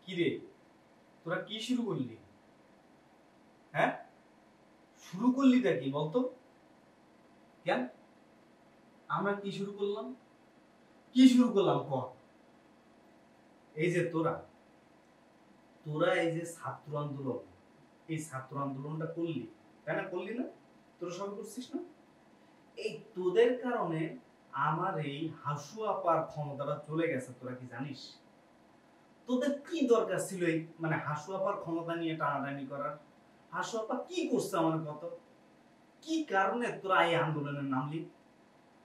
কি রে, তোরা কি শুরু করলি? হ্যাঁ, শুরু করলিটা কি বলতো? কেন আমরা কি শুরু করলাম? কি শুরু করলাম ক? এই যে তোরা তোরা এই যে ছাত্র আন্দোলন, এই ছাত্র আন্দোলনটা করলি, তাই না? করলি না? তোরা সবাই করছিস না? এই তোদের কারণে আমার এই হাসু আপার ক্ষমতাটা চলে গেছে, তোরা কি জানিস? তোদের কি দরকার ছিল এই মানে হাসু আপার ক্ষমতা নিয়ে টানাটানি করার? হাসু আপা কি করছে আমার কত? কি কারণে তোরা এই আন্দোলনের নামলি?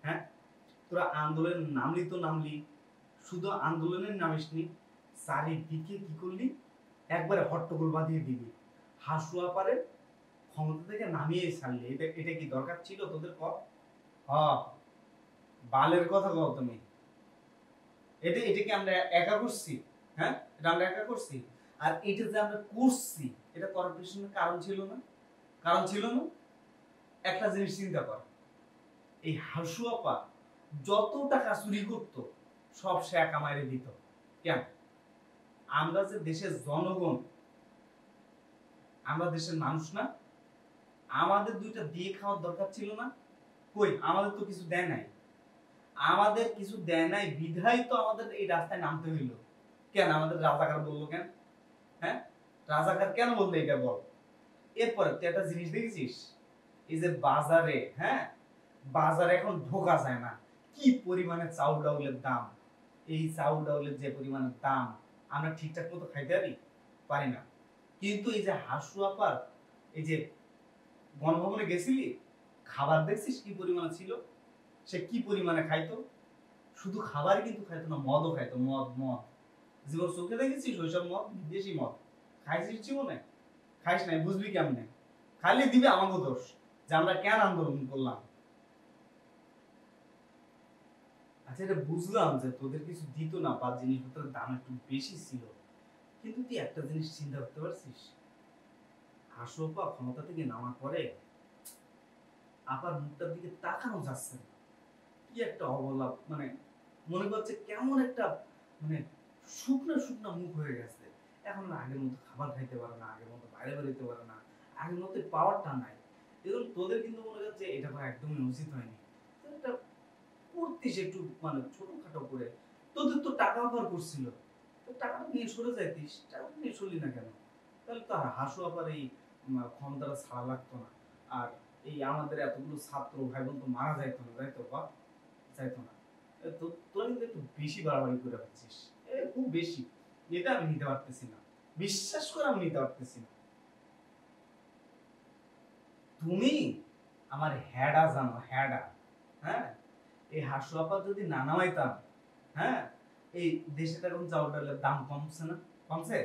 হ্যাঁ, তোরা আন্দোলনের নামলি তো নামলি, শুধু আন্দোলনের নামিসনি, চারিদিকে কি করলি? একবারে হট্টগোল বাঁধিয়ে দিবি, হাসু আপারে ক্ষমতা থেকে নামিয়ে ছাড়লি। এটা কি দরকার ছিল তোদের? ক বালের কথা কও তুমি। এটা কি আমরা একা করছি? হ্যাঁ, এটা আমরা একা করছি? আর এটা যে আমরা করছি, এটা করার পিছনে কারণ ছিল না? কারণ ছিল না? একটা জিনিস চিন্তা কর, এই হাসু আপা যত টাকা চুরি করত সব সে একা মাইরে দিত। কেন? আমরা যে দেশের জনগণ, আমরা দেশের মানুষ না? আমাদের দুইটা দিয়ে খাওয়ার দরকার ছিল না? কই, আমাদের তো কিছু দেয় নাই। আমাদের কিছু দেয় নাই বিধায় তো আমাদের এই রাস্তায় নামতে হইলো। কেন আমাদের রাজাকার বললো কেন? হ্যাঁ, রাজাকার কেন বললো এটা বল। এরপরে তুই একটা জিনিস দেখেছিস, এই যে বাজারে, হ্যাঁ, বাজারে এখন ঢোকা যায় না, কি পরিমাণে চাউল ডাউলের দাম। এই চাউল ডাউলের যে পরিমাণে দাম, আমরা ঠিকঠাক মতো খাইতে পারি না। কিন্তু এই যে হাসু আপার এই যে গণভবনে গেছিলি, খাবার দেখছিস কি পরিমাণে ছিল? সে কি পরিমাণে খাইতো? শুধু খাবারই কিন্তু খাইতো না, মদও খাইতো। মদ মদ জীবন চোখে দেখেছিস ওইসব মদ? বিদেশি মদ খাইছিস জীবনে? খাইস নাই, বুঝবি কেমনে? খালি দিবে আমাকে দোষ যে আমরা কেন আন্দোলন করলাম। আচ্ছা, এটা বুঝলাম যে তোদের কিছু দিত না বা জিনিসপত্রের দাম একটু বেশি ছিল, কিন্তু তুই একটা জিনিস চিন্তা করতে পারছিস? হাসুপা ক্ষমতা থেকে নামার পরে আবার মুখটার দিকে তাকানো যাচ্ছে না। কি একটা অবলা, মানে মনে করছে কেমন একটা, মানে শুকনো শুকনো মুখ হয়ে গেছে। এখন আগের মতো খাবার খাইতে পারে না, আগের মতো বাইরে বেরোতে পারে না, আগের মতো পাওয়ারটা নাই। এবং তোদের কিন্তু মনে হচ্ছে এটা করা একদমই উচিত হয়নি। এটা করতিস একটু মানে ছোটখাটো করে, তোদের তো টাকা অফার করছিল, তো টাকাটা নিয়ে সরে যাইতিস, টাকাটা নিয়ে সরলি না কেন? তাহলে তো আর হাসু আবার এই ক্ষমতাটা ছাড়া লাগতো না। আর এই আমাদের এতগুলো ছাত্র ভাই বোন তো মারা যাইতো না, যাইতো বা যাইতো না। তো তোরা কিন্তু একটু বেশি বাড়াবাড়ি করে রাখছিস, খুব বেশি। এটা আমি নিতে পারতেছি না, বিশ্বাস করে আমি নিতে পারতেছি না। তুমি আমার হ্যাডা জানো, হ্যাডা? হ্যাঁ, এই হাসু আপা যদি না নামাইতাম, হ্যাঁ, এই দেশে এখন চাউল ডালের দাম কমছে না? কমছে?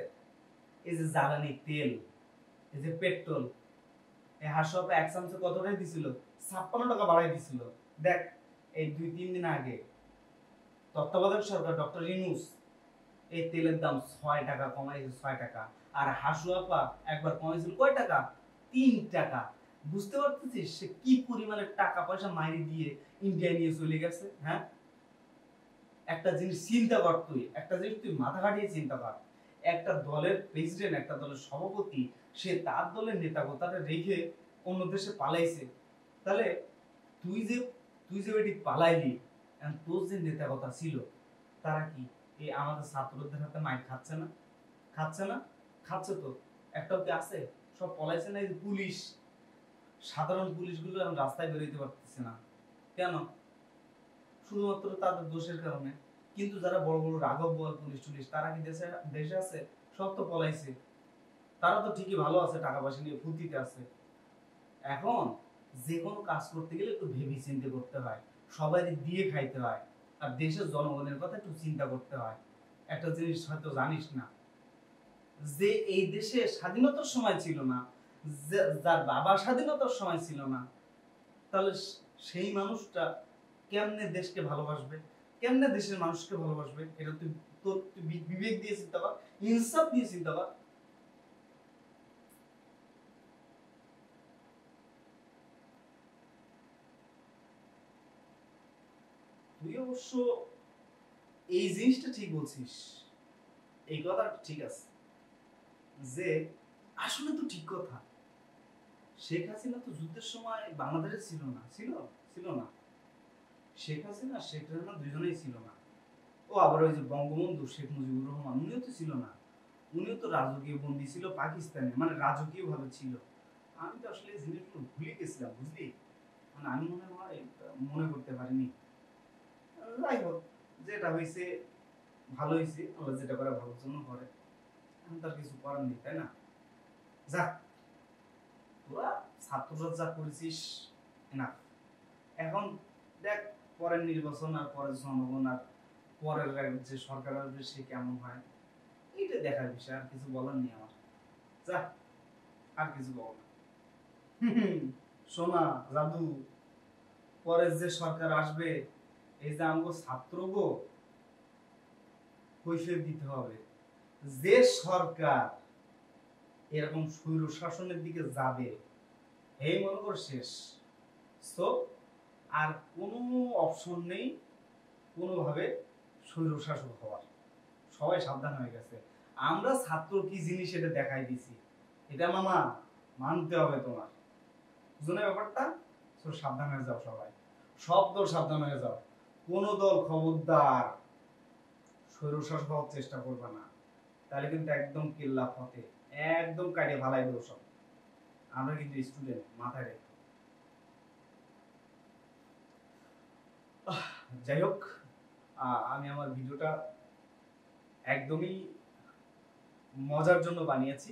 এই যে জ্বালানি তেল, এই যে পেট্রোল, এই হাসু আপা এক চামচে কত টাকা দিছিল? 56 টাকা বাড়াই দিছিল। দেখ, এই 2-3 দিন আগে তত্ত্বাবধায়ক সরকার ডক্টর ইউনূস এই তেলের দাম 6 টাকা কমাইছে, 6 টাকা। আর হাসু আপা একবার কমাইছিল কয় টাকা? 3 টাকা। বুঝতে পারতেছিস সে কি পরিমাণে টাকা পয়সা মাইরি দিয়ে ইন্ডিয়া নিয়ে চলে গেছে? হ্যাঁ, একটা জিনিস চিন্তা কর, তুই একটা জিনিস তুই মাথা খাটিয়ে চিন্তা কর। একটা দলের প্রেসিডেন্ট, একটা দলের সভাপতি, সে তার দলের নেতা কথাটা রেখে অন্য দেশে পালাইছে। তাহলে তুই যে তুই যে এটি পালাইলি, তোর যে নেতা কথা ছিল তারা কি এই আমাদের ছাত্রদের হাতে মাইর খাচ্ছে না? খাচ্ছে না? খাচ্ছে তো। একটাও কি আছে? সব পলাইছে না। এই যে পুলিশ, সাধারণ পুলিশগুলো এখন রাস্তায় বেরোতে পারতেছে না কেন? শুধুমাত্র তাদের দোষের কারণে। কিন্তু যারা বড় বড় রাঘব বোয়াল পুলিশ টুলিশ, তারা কি দেশে দেশে আছে? সব তো পলাইছে। তারা তো ঠিকই ভালো আছে, টাকা পয়সা নিয়ে ফুর্তিতে আছে। এখন যে কোনো কাজ করতে গেলে একটু ভেবে চিন্তে করতে হয়, সবাই দিয়ে খাইতে হয়, আর দেশের জনগণের কথা একটু চিন্তা করতে হয়। একটা জিনিস হয়তো জানিস না, যে এই দেশে স্বাধীনতার সময় ছিল না, যার বাবা স্বাধীনতার সময় ছিল না, তাহলে সেই মানুষটা কেমনে দেশকে ভালোবাসবে? কেমনে দেশের মানুষকে ভালোবাসবে? এটা তুই তোর বিবেক দিয়ে চিন্তা কর, ইনসাফ দিয়ে চিন্তা কর। তুই অবশ্য এই জিনিসটা ঠিক বলছিস, এই কথা ঠিক আছে যে আসলে তো ঠিক কথা, শেখ হাসিনা তো যুদ্ধের সময় বাংলাদেশে ছিল না, ছিল না। শেখ হাসিনা শেখ রেহানা দুজনেই ছিল না। ও আবার ওই যে বঙ্গবন্ধু শেখ মুজিবুর রহমান উনিও তো ছিল না, উনিও তো রাজকীয় বন্দী ছিল পাকিস্তানে, মানে রাজকীয় ভাবে ছিল। আমি তো আসলে জিনিসগুলো ভুলে গেছিলাম বুঝলি, মানে আমি মনে হয় মনে করতে পারিনি। যাই হোক, যেটা হয়েছে ভালো হয়েছে, আল্লাহ যেটা করে ভালোর জন্য করে, এখন তার কিছু করার নেই, তাই না? যাক, তোরা ছাত্ররা যা করেছিস না, এখন দেখ পরের নির্বাচন আর পরের জনগণ আর পরের যে সরকার আসবে সে কেমন হয়, এইটা দেখার বিষয়, আর কিছু বলার নেই আমার। যা, আর কিছু বল না। সোনা জাদু, পরের যে সরকার আসবে, এই যে আমগো ছাত্র গো, কৈফিয়ত দিতে হবে। যে সরকার এরকম স্বৈর শাসনের দিকে যাবে, এই মনে কর শেষ। তো আর কোনো অপশন নেই কোনোভাবে স্বৈর শাসক হওয়ার। সবাই সাবধান হয়ে গেছে। আমরা ছাত্র কি জিনিস এটা দেখাই দিছি, এটা মামা মানতে হবে তোমার। বুঝলে ব্যাপারটা? তো সাবধান হয়ে যাও সবাই, সব দল সাবধান হয়ে যাও। কোন দল খবরদার স্বৈরশাসক হওয়ার চেষ্টা করবে না, তাহলে কিন্তু একদম কেল্লা ফতে, একদম কাটে ভালাই দেবো সব। আমরা কিন্তু স্টুডেন্ট, মাথায় রেখো। যাই হোক, আমি আমার ভিডিওটা একদমই মজার জন্য বানিয়েছি।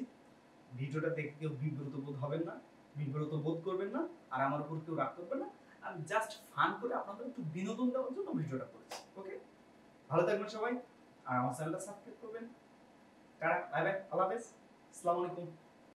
ভিডিওটা দেখে কেউ বিব্রত বোধ হবেন না, বিব্রত বোধ করবেন না, আর আমার উপর কেউ রাগ করবেন না। আমি জাস্ট ফান করে আপনাদের একটু বিনোদন দেওয়ার জন্য ভিডিওটা করেছি। ওকে, ভালো থাকবেন সবাই, আর আমার চ্যানেলটা সাবস্ক্রাইব করবেন। টাটা, বাই বাই, আল্লাহ হাফেজ, আসসালামু আলাইকুম।